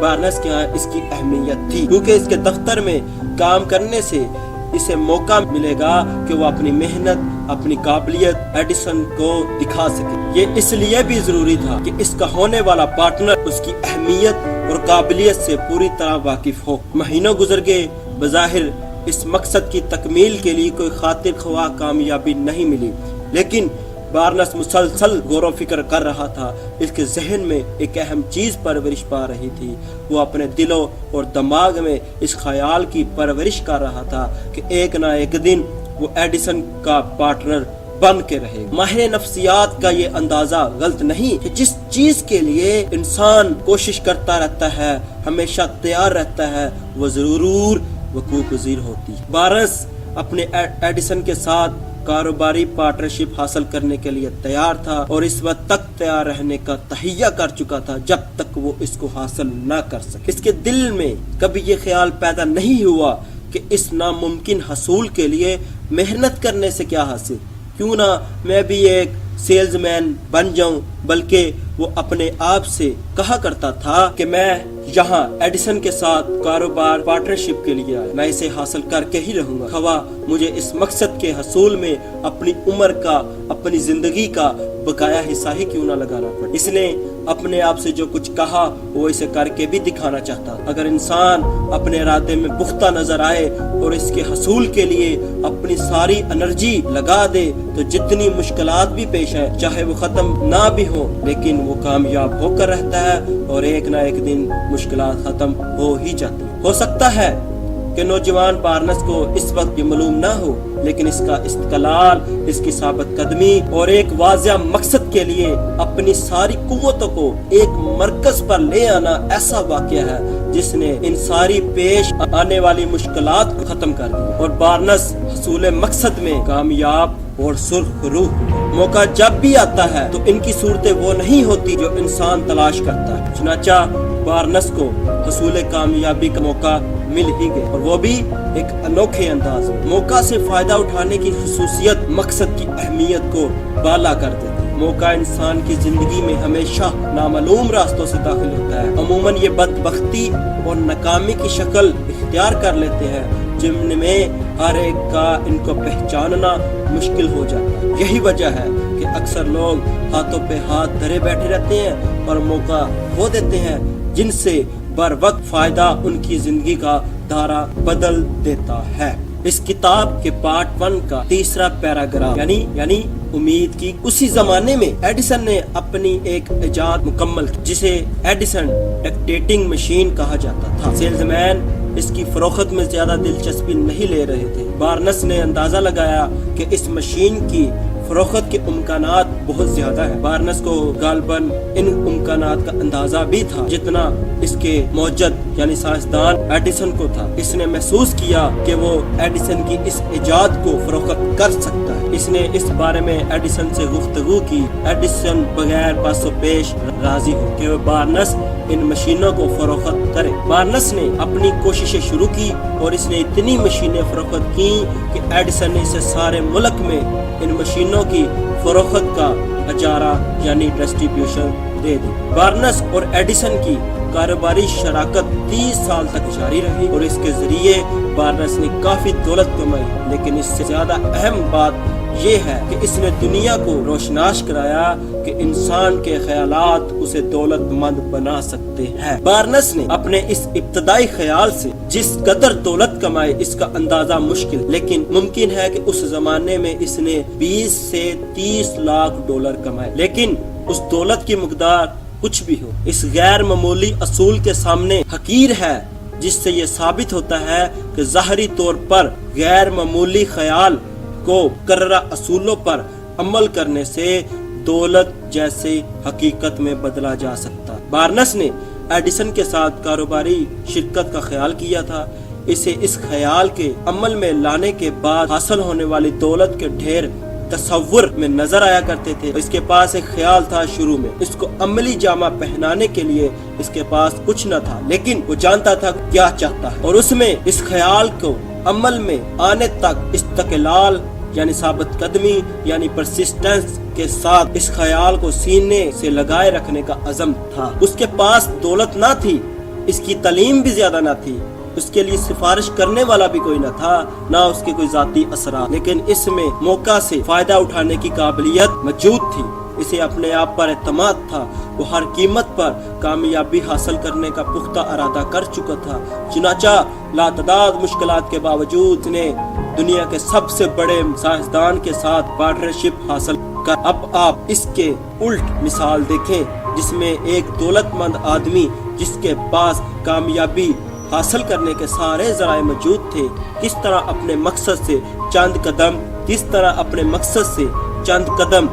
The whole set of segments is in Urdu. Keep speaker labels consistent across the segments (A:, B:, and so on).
A: بارنس کے ہاں اس کی اہمیت تھی، کیونکہ اس کے دفتر میں کام کرنے سے اسے موقع ملے گا کہ وہ اپنی محنت، اپنی قابلیت ایڈیسن کو دکھا سکے۔ یہ اس لیے بھی ضروری تھا کہ اس کا ہونے والا پارٹنر اس کی اہمیت اور قابلیت سے پوری طرح واقف ہو۔ مہینوں گزر گئے، بظاہر اس مقصد کی تکمیل کے لیے کوئی خاطر خواہ کامیابی نہیں ملی، لیکن بارنس مسلسل غور و فکر کر رہا تھا۔ اس کے ذہن میں ایک اہم چیز پرورش پا رہی تھی، وہ اپنے دلوں اور دماغ میں اس خیال کی پرورش کر رہا تھا کہ ایک نہ ایک دن وہ ایڈیسن کا پارٹنر بن کے رہے۔ ماہر نفسیات کا یہ اندازہ غلط نہیں کہ جس چیز کے لیے انسان کوشش کرتا رہتا ہے، ہمیشہ تیار رہتا ہے، وہ ضرور وقوع پذیر ہوتی ہے۔ بارنس اپنے ایڈیسن کے ساتھ کاروباری پارٹنرشپ حاصل کرنے کے لیے تیار تھا، اور اس وقت تک تیار رہنے کا تہیہ کر چکا تھا جب تک وہ اس کو حاصل نہ کر سکے۔ اس کے دل میں کبھی یہ خیال پیدا نہیں ہوا کہ اس ناممکن حصول کے لیے محنت کرنے سے کیا حاصل، کیوں نہ میں بھی ایک سیلز مین بن جاؤں، بلکہ وہ اپنے آپ سے کہا کرتا تھا کہ میں یہاں ایڈیسن کے ساتھ کاروبار پارٹنرشپ کے لیے آیا، میں اسے حاصل کر کے ہی رہوں گا، خواہ مجھے اس مقصد کے حصول میں اپنی عمر کا، اپنی زندگی کا بقایا حصہ ہی کیوں نہ لگانا پڑے۔ اس نے اپنے آپ سے جو کچھ کہا وہ اسے کر کے بھی دکھانا چاہتا۔ اگر انسان اپنے ارادے میں پختہ نظر آئے اور اس کے حصول کے لیے اپنی ساری انرجی لگا دے تو جتنی مشکلات بھی پیش ہے چاہے وہ ختم نہ بھی ہو، لیکن وہ کامیاب ہو کر رہتا ہے، اور ایک نہ ایک دن مشکلات ختم ہو ہی جاتی۔ ہو سکتا ہے کہ نوجوان بارنس کو اس وقت یہ معلوم نہ ہو، لیکن اس کا استقلال، اس کی ثابت قدمی اور ایک واضح مقصد کے لیے اپنی ساری قوتوں کو ایک مرکز پر لے آنا ایسا واقعہ ہے جس نے ان ساری پیش آنے والی مشکلات کو ختم کر دیا، اور بارنس حصول مقصد میں کامیاب اور سرخ روح۔ موقع جب بھی آتا ہے تو ان کی صورتیں وہ نہیں ہوتی جو انسان تلاش کرتا ہے، چنانچہ بارنس کو حصول کامیابی کا موقع مل ہی گئے، اور وہ بھی ایک انوکھے انداز میں۔ موقع سے فائدہ اٹھانے کی خصوصیت مقصد کی اہمیت کو بالا کر دیتی۔ موقع انسان کی زندگی میں ہمیشہ نامعلوم راستوں سے داخل ہوتا ہے، عموماً یہ بدبختی اور ناکامی کی شکل اختیار کر لیتے ہیں، جن میں ہر ایک کا ان کو پہچاننا مشکل ہو جاتا ہے۔ یہی وجہ ہے کہ اکثر لوگ ہاتھوں پہ ہاتھ دھرے بیٹھے رہتے ہیں اور موقع کھو دیتے ہیں جن سے بر وقت فائدہ ان کی زندگی کا دھارا بدل دیتا ہے۔ اس کتاب کے پارٹ 1 کا تیسرا پیراگراف یعنی امید کی۔ اسی زمانے میں ایڈیسن نے اپنی ایک ایجاد مکمل کی جسے ایڈیسن ڈکٹیٹنگ مشین کہا جاتا تھا۔ سیلز مین اس کی فروخت میں زیادہ دلچسپی نہیں لے رہے تھے۔ بارنس نے اندازہ لگایا کہ اس مشین کی فروخت کے امکانات بہت زیادہ ہیں۔ بارنس کو غالباً ان امکانات کا اندازہ بھی تھا جتنا اس کے موجد یعنی سائنسدان ایڈیسن کو تھا۔ اس نے محسوس کیا کہ وہ ایڈیسن کی اس ایجاد کو فروخت کر سکتا ہے۔ اس نے اس بارے میں ایڈیسن سے گفتگو کی۔ ایڈیسن بغیر پاس و پیش راضی ہو کہ وہ بارنس ان مشینوں کو فروخت کرے۔ بارنس نے اپنی کوششیں شروع کی اور اس نے اتنی مشینیں فروخت کی کہ ایڈیسن نے اسے سارے ملک میں ان مشینوں کی فروخت کا اجارہ یعنی ڈسٹریبیوشن دے دی۔ بارنس اور ایڈیسن کی کاروباری شراکت 30 سال تک جاری رہی اور اس کے ذریعے بارنس نے کافی دولت کمائی، لیکن اس سے زیادہ اہم بات یہ ہے کہ اس نے دنیا کو روشناس کرایا کہ انسان کے خیالات اسے دولت مند بنا سکتے ہیں۔ بارنس نے اپنے اس ابتدائی خیال سے جس قدر دولت کمائی اس کا اندازہ مشکل، لیکن ممکن ہے کہ اس زمانے میں اس نے 20 سے 30 لاکھ ڈالر کمائے، لیکن اس دولت کی مقدار کچھ بھی ہو اس غیر معمولی اصول کے سامنے حقیر ہے، جس سے یہ ثابت ہوتا ہے کہ ظاہری طور پر غیر معمولی خیال کو مقررہ اصولوں پر عمل کرنے سے دولت جیسے حقیقت میں بدلا جا سکتا۔ بارنس نے ایڈیسن کے ساتھ کاروباری شرکت کا خیال کیا تھا۔ اسے اس خیال کے عمل میں لانے کے بعد حاصل ہونے والی دولت کے ڈھیر تصور میں نظر آیا کرتے تھے۔ اس کے پاس ایک خیال تھا شروع میں، اس کو عملی جامہ پہنانے کے لیے اس کے پاس کچھ نہ تھا، لیکن وہ جانتا تھا کیا چاہتا ہے اور اس میں اس خیال کو عمل میں آنے تک استقلال یعنی ثابت قدمی یعنی پرسسٹنس کے ساتھ اس خیال کو سینے سے لگائے رکھنے کا عزم تھا۔ اس کے پاس دولت نہ تھی اس کی تعلیم بھی زیادہ نہ تھی، اس کے لیے سفارش کرنے والا بھی کوئی نہ تھا، نہ اس کے کوئی ذاتی اثرات، لیکن اس میں موقع سے فائدہ اٹھانے کی قابلیت موجود تھی۔ اسے اپنے آپ پر اعتماد تھا، وہ ہر قیمت پر کامیابی حاصل کرنے کا پختہ ارادہ کر چکا تھا۔ چنانچہ لاتعداد مشکلات کے باوجود اس نے دنیا کے سب سے بڑے سائنسدان کے ساتھ پارٹنرشپ حاصل کر اب آپ اس کے الٹ مثال دیکھیں، جس میں ایک دولت مند آدمی جس کے پاس کامیابی حاصل کرنے کے سارے ذرائع موجود تھے، کس طرح اپنے مقصد سے چند قدم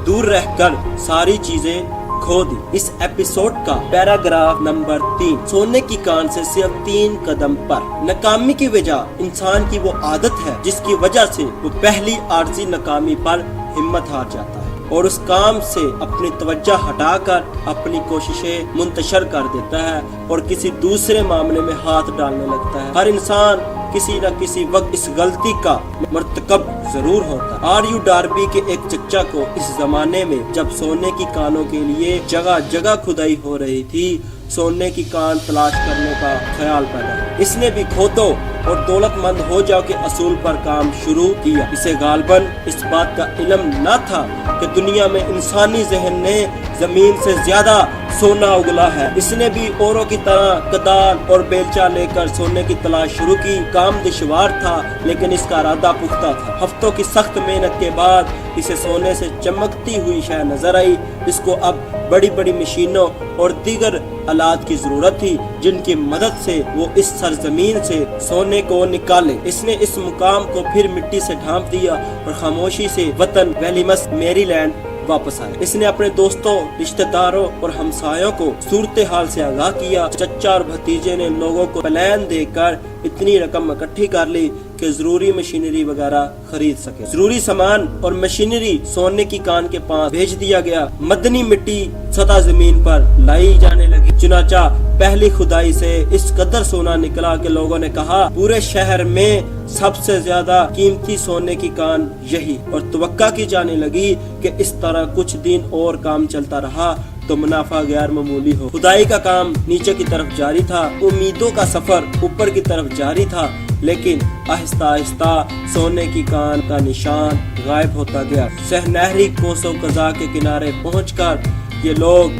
A: دور رہ کر ساری چیزیں کھو دی۔ اس ایپیسوڈ کا پیراگراف نمبر 3، سونے کی کان سے صرف 3 قدم پر۔ ناکامی کی وجہ انسان کی وہ عادت ہے جس کی وجہ سے وہ پہلی عارضی ناکامی پر ہمت ہار جاتا ہے اور اس کام سے اپنی توجہ ہٹا کر اپنی کوششیں منتشر کر دیتا ہے اور کسی دوسرے معاملے میں ہاتھ ڈالنے لگتا ہے۔ ہر انسان کسی نہ کسی وقت اس غلطی کا مرتکب ضرور ہوتا ہے۔ آر یو ڈاربی کے ایک چچا کو اس زمانے میں جب سونے کی کانوں کے لیے جگہ جگہ کھدائی ہو رہی تھی، سونے کی کان تلاش کرنے کا خیال پیدا ہوا۔ اس نے بھی کھودو اور دولت مند ہو جاؤ کے اصول پر کام شروع کیا۔ اسے غالباً اس بات کا علم نہ تھا کہ دنیا میں انسانی ذہن نے زمین سے زیادہ سونا اگلا ہے۔ اس نے بھی اوروں کی طرح کدال اور بیلچہ لے کر سونے کی تلاش شروع کی۔ کام دشوار تھا لیکن اس کا ارادہ پختہ تھا۔ ہفتوں کی سخت محنت کے بعد اسے سونے سے چمکتی ہوئی شے نظر آئی۔ اس کو اب بڑی بڑی مشینوں اور دیگر آلات کی ضرورت تھی جن کی مدد سے وہ اس سرزمین سے سونے کو نکالے۔ اس نے اس مقام کو پھر مٹی سے ڈھانپ دیا اور خاموشی سے وطن ویلیمس میری لینڈ واپس آئے۔ اس نے اپنے دوستوں، رشتہ داروں اور ہمسایوں کو صورتحال سے آگاہ کیا۔ چچا اور بھتیجے نے لوگوں کو پلان دے کر اتنی رقم اکٹھی کر لی کہ ضروری مشینری وغیرہ خرید سکے۔ ضروری سامان اور مشینری سونے کی کان کے پاس بھیج دیا گیا۔ مدنی مٹی سطح زمین پر لائی جانے لگی۔ چنانچہ پہلی کھدائی سے اس قدر سونا نکلا کہ لوگوں نے کہا پورے شہر میں سب سے زیادہ قیمتی سونے کی کان یہی، اور توقع کی جانے لگی کہ اس طرح کچھ دن اور کام چلتا رہا تو منافع غیر معمولی ہو۔ کھدائی کا کام نیچے کی طرف جاری تھا، امیدوں کا سفر اوپر کی طرف جاری تھا، لیکن آہستہ آہستہ سونے کی کان کا نشان غائب ہوتا گیا۔ سہنہری کوسوں قضاء کے کنارے پہنچ کر یہ لوگ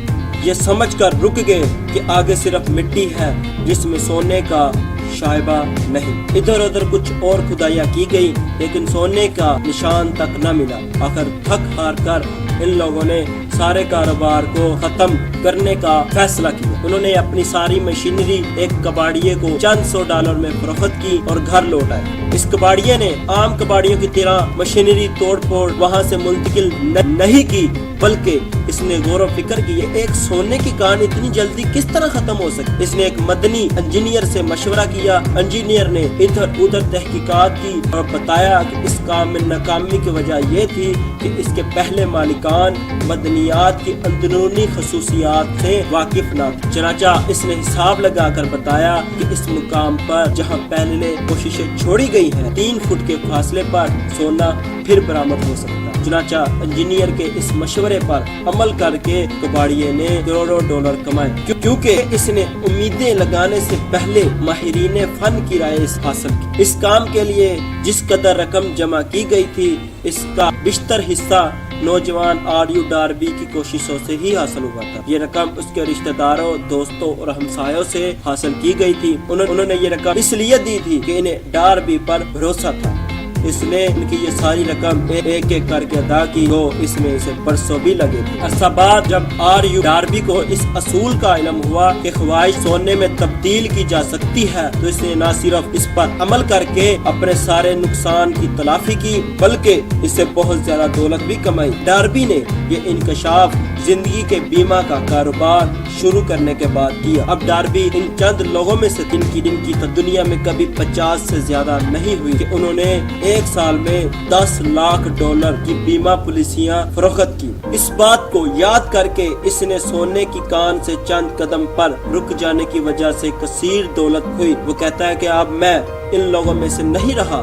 A: یہ سمجھ کر رک گئے کہ آگے صرف مٹی ہے جس میں سونے کا شائبہ نہیں۔ ادھر ادھر کچھ اور کھدائیاں کی گئی لیکن سونے کا نشان تک نہ ملا۔ آخر تھک ہار کر ان لوگوں نے سارے کاروبار کو ختم کرنے کا فیصلہ کیا۔ انہوں نے اپنی ساری مشینری ایک کباڑیے کو چند $100 میں فروخت کی اور گھر لوٹ آئے۔ اس کباڑیے نے عام کباڑیوں کی طرح مشینری توڑ پھوڑ وہاں سے منتقل نہیں کی، بلکہ اس نے غور و فکر کی ایک سونے کی کان اتنی جلدی کس طرح ختم ہو سکتی۔ اس نے ایک مدنی انجینئر سے مشورہ کیا۔ انجینئر نے ادھر ادھر تحقیقات کی اور بتایا کہ اس کام میں ناکامی کی وجہ یہ تھی کہ اس کے پہلے مالکان مدنیات کی اندرونی خصوصیات سے واقف نہ تھے۔ چنانچہ اس نے حساب لگا کر بتایا کہ اس مقام پر جہاں پہلے کوششیں چھوڑی گئی ہیں 3 فٹ کے فاصلے پر سونا پھر برآمد ہو سکتا ہے۔ چنانچہ انجینئر کے اس مشورے پر عمل کر کے کباڑیے نے کروڑوں ڈالر کمائے، کیونکہ اس نے امیدیں لگانے سے پہلے ماہرین فن کی رائے حاصل کی۔ اس کام کے لیے جس قدر رقم جمع کی گئی تھی اس کا بیشتر حصہ نوجوان آر یو ڈاربی کی کوششوں سے ہی حاصل ہوا تھا۔ یہ رقم اس کے رشتہ داروں، دوستوں اور ہمسایوں سے حاصل کی گئی تھی۔ انہوں نے یہ رقم اس لیے دی تھی کہ انہیں ڈاربی پر بھروسہ تھا۔ اس نے ان کی یہ ساری رقم ایک ایک کر کے ادا کی تو اس میں اسے برسوں بھی لگے تھے۔ عرصہ بعد جب آر یو ڈاربی کو اس اصول کا علم ہوا کہ خواہش سونے میں تبدیل کی جا سکتی ہے تو اس نے نہ صرف اس پر عمل کر کے اپنے سارے نقصان کی تلافی کی بلکہ اس سے بہت زیادہ دولت بھی کمائی۔ ڈاربی نے یہ انکشاف زندگی کے بیمہ کا کاروبار شروع کرنے کے بعد کیا۔ اب ڈاربی ان چند لوگوں میں سے جن کی دنیا میں کبھی 50 سے زیادہ نہیں ہوئی کہ انہوں نے ایک سال میں $10 لاکھ کی بیمہ پالیسیاں فروخت کی۔ اس بات کو یاد کر کے اس نے سونے کی کان سے چند قدم پر رک جانے کی وجہ سے کثیر دولت ہوئی۔ وہ کہتا ہے کہ اب میں ان لوگوں میں سے نہیں رہا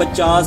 A: 50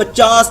A: 50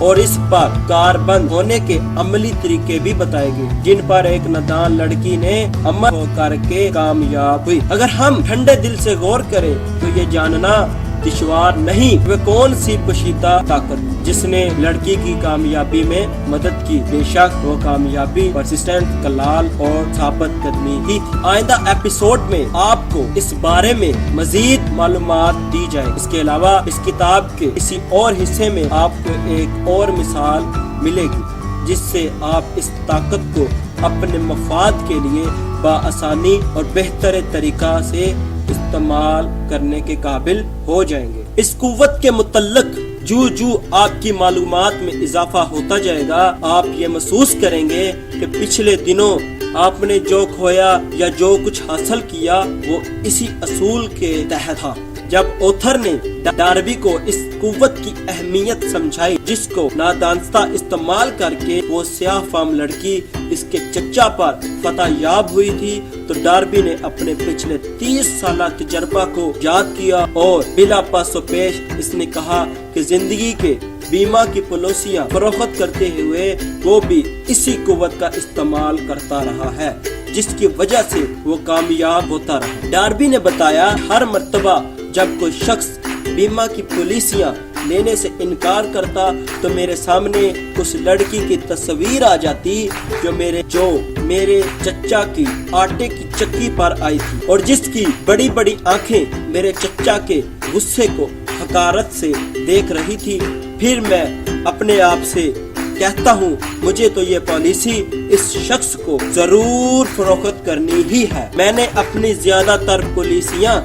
A: اور اس پر کاربند ہونے کے عملی طریقے بھی بتائے گئے جن پر ایک نادان لڑکی نے عمل کر کے کامیاب ہوئی۔ اگر ہم ٹھنڈے دل سے غور کریں تو یہ جاننا دشوار نہیں وہ کون سی پوشیدہ طاقت جس نے لڑکی کی کامیابی میں مدد کی۔ بے شک وہ کامیابی پرسسٹنٹ، کلال اور ثابت قدمی ہی تھی۔ آئندہ ایپیسوڈ میں آپ کو اس بارے میں مزید معلومات دی جائے۔ اس کے علاوہ اس کتاب کے کسی اور حصے میں آپ کو ایک اور مثال ملے گی جس سے آپ اس طاقت کو اپنے مفاد کے لیے بآسانی اور بہتر طریقہ سے استعمال کرنے کے قابل ہو جائیں گے۔ اس قوت کے متعلق جو آپ کی معلومات میں اضافہ ہوتا جائے گا، آپ یہ محسوس کریں گے کہ پچھلے دنوں آپ نے جو کھویا یا جو کچھ حاصل کیا وہ اسی اصول کے تحت تھا۔ جب اوتھر نے ڈاربی کو اس قوت کی اہمیت سمجھائی جس کو نادانستہ استعمال کر کے وہ سیاہ فام لڑکی اس کے چچا پر فتح یاب ہوئی تھی، تو ڈاربی نے اپنے پچھلے 30 سالہ تجربہ کو یاد کیا اور بلا پاس و پیش اس نے کہا کہ زندگی کے بیمہ کی پالیسیاں فروخت کرتے ہوئے وہ بھی اسی قوت کا استعمال کرتا رہا ہے جس کی وجہ سے وہ کامیاب ہوتا رہا۔ ڈاربی نے بتایا ہر مرتبہ جب کوئی شخص بیمہ کی پالیسیاں لینے سے انکار کرتا تو میرے سامنے اس لڑکی کی تصویر آ جاتی جو میرے چچا کی آٹے کی چکی پر آئی تھی اور جس کی بڑی بڑی آنکھیں میرے چچا کے غصے کو حقارت سے دیکھ رہی تھی۔ پھر میں اپنے آپ سے کہتا ہوں مجھے تو یہ پالیسی اس شخص کو ضرور فروخت کرنی ہی ہے۔ میں نے اپنی زیادہ تر پالیسیاں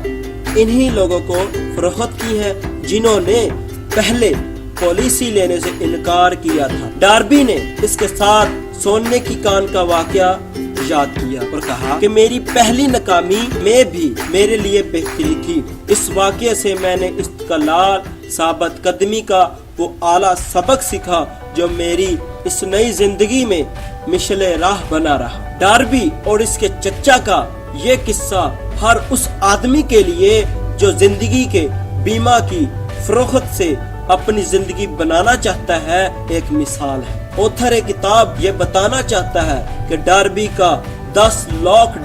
A: انہی لوگوں کو فروخت کی ہے جنہوں نے پہلے پالیسی لینے سے انکار کیا تھا۔ ڈاربی نے اس کے ساتھ سونے کی کان کا واقعہ یاد کیا اور کہا کہ میری پہلی ناکامی میں بھی میرے لیے بہتری تھی۔ اس واقعے سے میں نے استقلال، ثابت قدمی کا وہ اعلیٰ سبق سیکھا جو میری اس نئی زندگی میں مشعل راہ بنا رہا۔ ڈاربی اور اس کے چچا کا یہ قصہ ہر اس آدمی کے لیے جو زندگی کے بیمہ کی فروخت سے اپنی زندگی بنانا چاہتا ہے ایک مثال ہے۔ اوتھر کتاب یہ بتانا چاہتا ہے کہ ڈاربی کا $10 لاکھ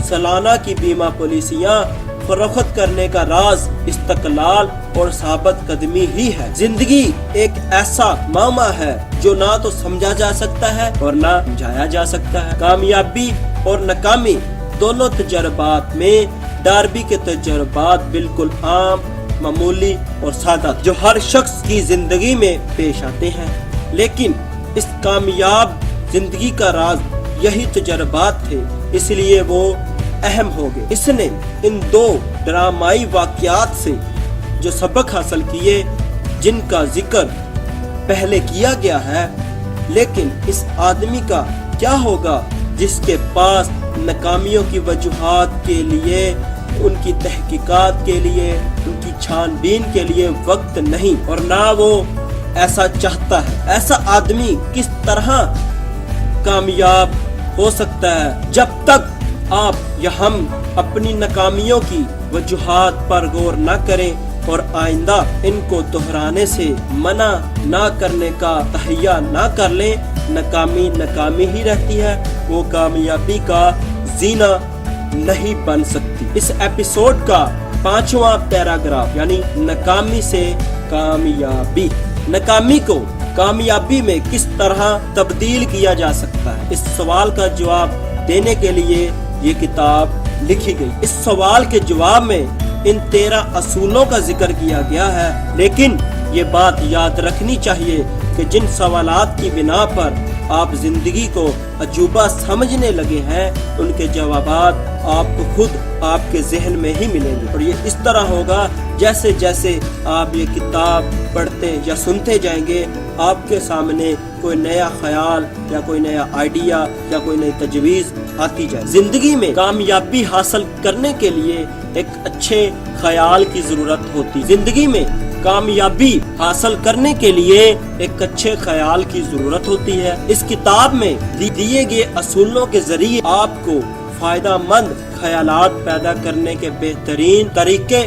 A: سالانہ کی بیمہ پالیسیاں فروخت کرنے کا راز استقلال اور ثابت قدمی ہی ہے۔ زندگی ایک ایسا معمہ ہے جو نہ تو سمجھا جا سکتا ہے اور نہ سمجھایا جا سکتا ہے۔ کامیابی اور ناکامی دونوں تجربات میں ڈاربی کے تجربات بالکل عام، معمولی اور سادہ جو ہر شخص کی زندگی میں پیش آتے ہیں، لیکن اس کامیاب زندگی کا راز یہی تجربات تھے، اس لیے وہ اہم ہو گئے۔ اس نے ان دو ڈرامائی واقعات سے جو سبق حاصل کیے جن کا ذکر پہلے کیا گیا ہے، لیکن اس آدمی کا کیا ہوگا جس کے پاس ناکامیوں کی وجوہات کے لیے، ان کی تحقیقات کے لیے، ان کی چھان بین کے لیے وقت نہیں اور نہ وہ ایسا چاہتا ہے۔ ایسا آدمی کس طرح کامیاب ہو سکتا ہے جب تک آپ یا ہم اپنی ناکامیوں کی وجوہات پر غور نہ کریں اور آئندہ ان کو دہرانے سے منع نہ کرنے کا تہیہ نہ کر لیں۔ ناکامی ناکامی ہی رہتی ہے، وہ کامیابی کا زینہ نہیں بن سکتی۔ اس ایپیسوڈ کا 5واں پیراگراف یعنی ناکامی سے کامیابی، ناکامی کو کامیابی میں کس طرح تبدیل کیا جا سکتا ہے، اس سوال کا جواب دینے کے لیے یہ کتاب لکھی گئی۔ اس سوال کے جواب میں ان 13 اصولوں کا ذکر کیا گیا ہے، لیکن یہ بات یاد رکھنی چاہیے کہ جن سوالات کی بنا پر آپ زندگی کو عجوبہ سمجھنے لگے ہیں ان کے جوابات آپ کو خود آپ کے ذہن میں ہی ملیں گے، اور یہ اس طرح ہوگا جیسے جیسے آپ یہ کتاب پڑھتے یا سنتے جائیں گے آپ کے سامنے کوئی نیا خیال یا کوئی نیا آئیڈیا یا کوئی نئی تجویز آتی جائے۔ زندگی میں کامیابی حاصل کرنے کے لیے ایک اچھے خیال کی ضرورت ہوتی، زندگی میں کامیابی حاصل کرنے کے لیے ایک اچھے خیال کی ضرورت ہوتی ہے۔ اس کتاب میں دیے گئے اصولوں کے ذریعے آپ کو فائدہ مند خیالات پیدا کرنے کے بہترین طریقے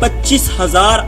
A: 25,000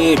A: 8,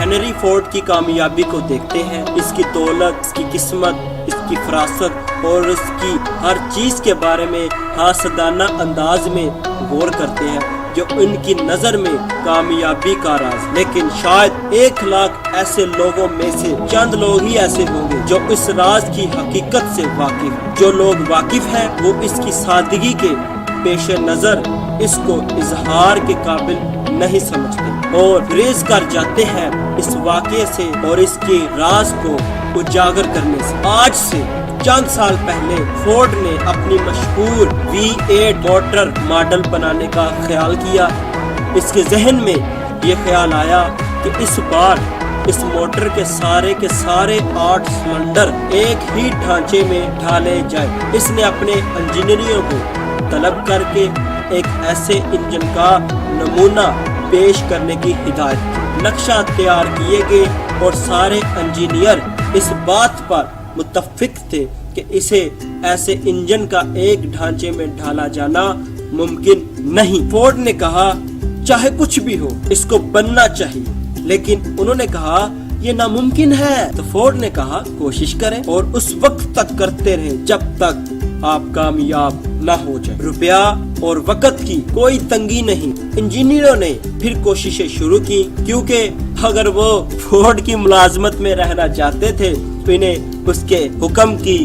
A: ہنری فورڈ کی کامیابی کو دیکھتے ہیں، اس کی دولت، اس کی قسمت، اس کی فراست اور اس کی ہر چیز کے بارے میں حاسدانہ انداز میں غور کرتے ہیں جو ان کی نظر میں کامیابی کا راز۔ لیکن شاید 1,00,000 ایسے لوگوں میں سے چند لوگ ہی ایسے ہوں گے جو اس راز کی حقیقت سے واقف ہیں۔ جو لوگ واقف ہیں وہ اس کی سادگی کے پیش نظر اس کو اظہار کے قابل نہیں سمجھتے اور گریز کر جاتے ہیں اس واقعے سے اور اس کے راز کو اجاگر کرنے سے۔ آج سے چند سال پہلے فورڈ نے اپنی مشہور V8 موٹر ماڈل بنانے کا خیال کیا۔ اس کے ذہن میں یہ خیال آیا کہ اس بار اس موٹر کے سارے 8 سلنڈر ایک ہی ڈھانچے میں ڈھالے جائے۔ اس نے اپنے انجینئروں کو طلب کر کے ایک ایسے انجن کا نمونہ پیش کرنے کی ہدایت کی۔ نقشہ تیار کیے گئے اور سارے انجینئر اس بات پر متفق تھے کہ اسے ایسے انجن کا ایک ڈھانچے میں ڈھالا جانا ممکن نہیں۔ فورڈ نے کہا چاہے کچھ بھی ہو اس کو بننا چاہیے، لیکن انہوں نے کہا یہ ناممکن ہے۔ تو فورڈ نے کہا کوشش کریں اور اس وقت تک کرتے رہیں جب تک آپ کامیاب نہ ہو جائیں۔ روپیہ اور وقت کی کوئی تنگی نہیں۔ انجینئروں نے پھر کوششیں شروع کی کیونکہ اگر وہ فورڈ کی ملازمت میں رہنا چاہتے تھے تو انہیں اس کے حکم کی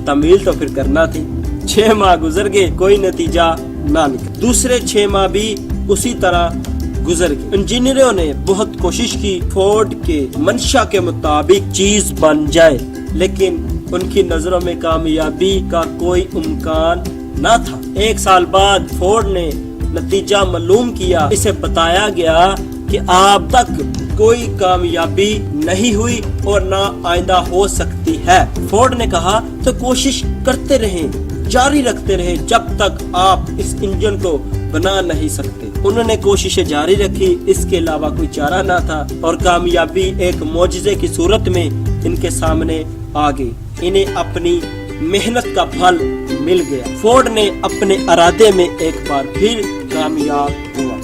A: تعمیل تو پھر کرنا تھی۔ 6 ماہ گزر گئے، کوئی نتیجہ نہ نکلا۔ دوسرے 6 ماہ بھی اسی طرح گزر گئے۔ انجینئروں نے بہت کوشش کی فورڈ کے منشا کے مطابق چیز بن جائے، لیکن ان کی نظروں میں کامیابی کا کوئی امکان نہ تھا۔ 1 سال بعد فورڈ نے نتیجہ معلوم کیا۔ اسے بتایا گیا کہ اب تک کوئی کامیابی نہیں ہوئی اور نہ آئندہ ہو سکتی ہے۔ فورڈ نے کہا تو کوشش کرتے رہیں، جاری رکھتے رہیں جب تک آپ اس انجن کو بنا نہیں سکتے۔ انہوں نے کوششیں جاری رکھی، اس کے علاوہ کوئی چارہ نہ تھا اور کامیابی ایک معجزے کی صورت میں ان کے سامنے آ گئی۔ انہیں اپنی محنت کا پھل مل گیا۔ فورڈ نے اپنے ارادے میں ایک بار پھر کامیاب ہوا۔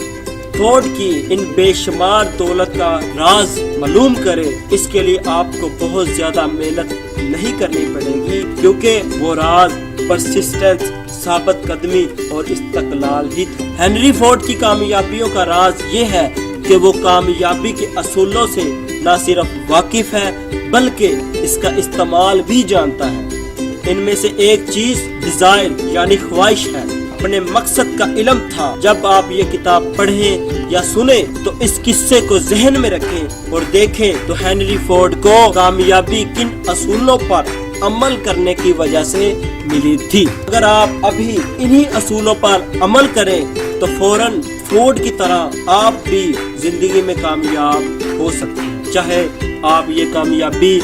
A: فورڈ کی ان بے شمار دولت کا راز معلوم کرے، اس کے لیے آپ کو بہت زیادہ محنت نہیں کرنی پڑے گی، کیونکہ وہ راز پرسسٹنس، ثابت قدمی اور استقلال ہی تھا۔ ہنری فورڈ کی کامیابیوں کا راز یہ ہے کہ وہ کامیابی کے اصولوں سے نہ صرف واقف ہے بلکہ اس کا استعمال بھی جانتا ہے۔ ان میں سے ایک چیز ڈیزائر یعنی خواہش ہے۔ اپنے مقصد کا علم تھا۔ جب آپ یہ کتاب پڑھیں یا سنیں تو اس قصے کو ذہن میں رکھیں اور دیکھیں تو ہنری فورڈ کو کامیابی کن اصولوں پر عمل کرنے کی وجہ سے ملی تھی۔ اگر آپ ابھی انہی اصولوں پر عمل کریں تو فوراً فورڈ کی طرح آپ بھی زندگی میں کامیاب ہو سکتے ہیں، چاہے آپ یہ کامیابی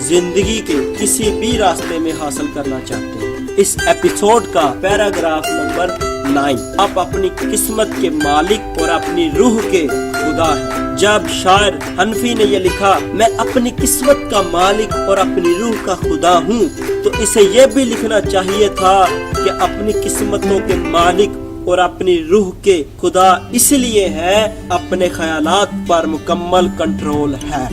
A: زندگی کے کسی بھی راستے میں حاصل کرنا چاہتے ہیں۔ اس ایپیسوڈ کا پیراگراف نمبر 9، آپ اپنی قسمت کے مالک اور اپنی روح کے خدا ہیں۔ جب شاعر حنفی نے یہ لکھا میں اپنی قسمت کا مالک اور اپنی روح کا خدا ہوں، تو اسے یہ بھی لکھنا چاہیے تھا کہ اپنی قسمتوں کے مالک اور اپنی روح کے خدا اس لیے ہے اپنے خیالات پر مکمل کنٹرول ہے۔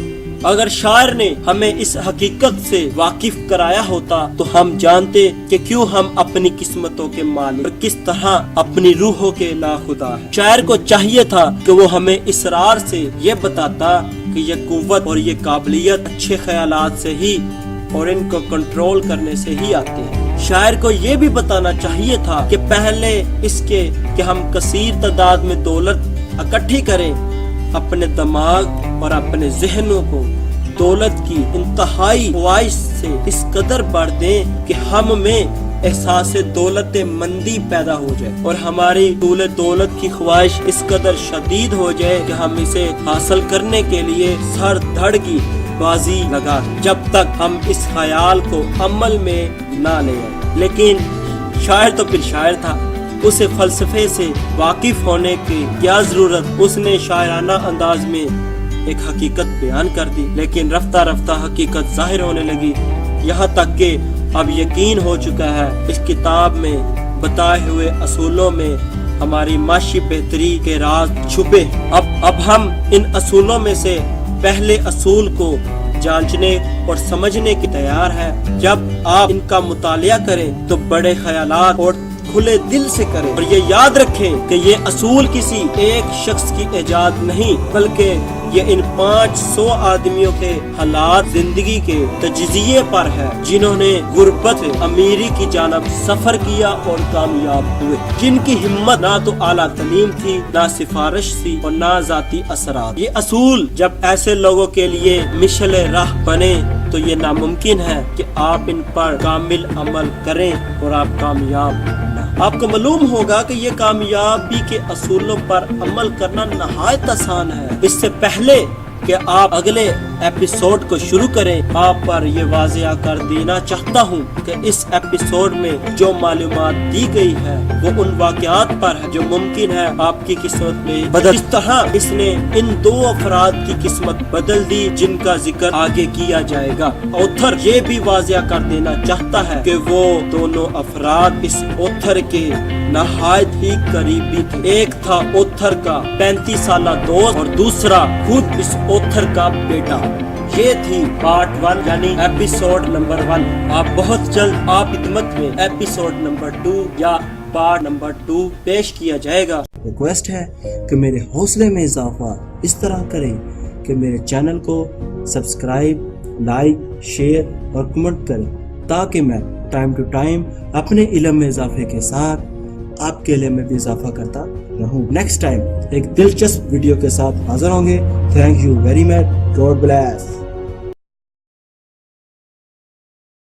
A: اگر شاعر نے ہمیں اس حقیقت سے واقف کرایا ہوتا تو ہم جانتے کہ کیوں ہم اپنی قسمتوں کے مالک اور کس طرح اپنی روحوں کے لا خدا ہیں۔ شاعر کو چاہیے تھا کہ وہ ہمیں اسرار سے یہ بتاتا کہ یہ قوت اور یہ قابلیت اچھے خیالات سے ہی اور ان کو کنٹرول کرنے سے ہی آتے ہیں۔ شاعر کو یہ بھی بتانا چاہیے تھا کہ پہلے اس کے کہ ہم کثیر تعداد میں دولت اکٹھی کریں، اپنے دماغ اور اپنے ذہنوں کو دولت کی انتہائی خواہش سے اس قدر بڑھ دیں کہ ہم میں احساس دولت مندی پیدا ہو جائے اور ہماری دولت کی خواہش اس قدر شدید ہو جائے کہ ہم اسے حاصل کرنے کے لیے سر دھڑ کی بازی لگا دیں، جب تک ہم اس خیال کو عمل میں نہ لے آئیں۔ لیکن شاعر تو پھر شاعر تھا، اسے فلسفے سے واقف ہونے کی کیا ضرورت؟ اس نے شاعرانہ انداز میں ایک حقیقت بیان کر دی، لیکن رفتہ رفتہ حقیقت ظاہر ہونے لگی، یہاں تک کہ اب یقین ہو چکا ہے اس کتاب میں بتائے ہوئے اصولوں میں ہماری معاشی بہتری کے راز چھپے۔ اب ہم ان اصولوں میں سے پہلے اصول کو جانچنے اور سمجھنے کی تیار ہے۔ جب آپ ان کا مطالعہ کریں تو بڑے خیالات اور کھلے دل سے کریں، اور یہ یاد رکھیں کہ یہ اصول کسی ایک شخص کی ایجاد نہیں، بلکہ یہ ان 500 آدمیوں کے حالات زندگی کے تجزیے پر ہے جنہوں نے غربت سے امیری کی جانب سفر کیا اور کامیاب ہوئے، جن کی ہمت نہ تو اعلیٰ تعلیم تھی، نہ سفارش تھی اور نہ ذاتی اثرات۔ یہ اصول جب ایسے لوگوں کے لیے مشعل راہ بنے تو یہ ناممکن ہے کہ آپ ان پر کامل عمل کریں اور آپ کامیاب نہ۔ آپ کو معلوم ہوگا کہ یہ کامیابی کے اصولوں پر عمل کرنا نہایت آسان ہے۔ اس سے پہلے کہ آپ اگلے ایپیسوڈ کو شروع کریں، آپ پر یہ واضح کر دینا چاہتا ہوں کہ اس ایپیسوڈ میں جو معلومات دی گئی ہے وہ ان واقعات پر ہے جو ممکن ہے آپ کی قسمت میں بدل۔ اس طرح اس نے ان 2 افراد کی قسمت بدل دی جن کا ذکر آگے کیا جائے گا۔ اوتھر یہ بھی واضح کر دینا چاہتا ہے کہ وہ دونوں افراد اس اوتھر کے نہایت ہی قریبی تھے۔ ایک تھا اوتھر کا 35 سالہ دوست اور دوسرا خود اس اوتھر کا بیٹا۔ یہ تھی پارٹ 1 یعنی ایپیسوڈ نمبر 1۔ آپ بہت جلد آپ خدمت میں ایپیسوڈ نمبر 2 یا پارٹ نمبر 2 پیش کیا جائے گا۔ ریکویسٹ ہے کہ میرے حوصلے میں اضافہ اس طرح کریں کہ میرے چینل کو سبسکرائب، لائک، شیئر اور کمنٹ کریں تاکہ میں ٹائم ٹو ٹائم اپنے علم میں اضافے کے ساتھ آپ کے علم میں بھی اضافہ کرتا رہوں۔ نیکسٹ ٹائم ایک دلچسپ ویڈیو کے ساتھ حاضر ہوں گے۔ Thank you very much. God bless.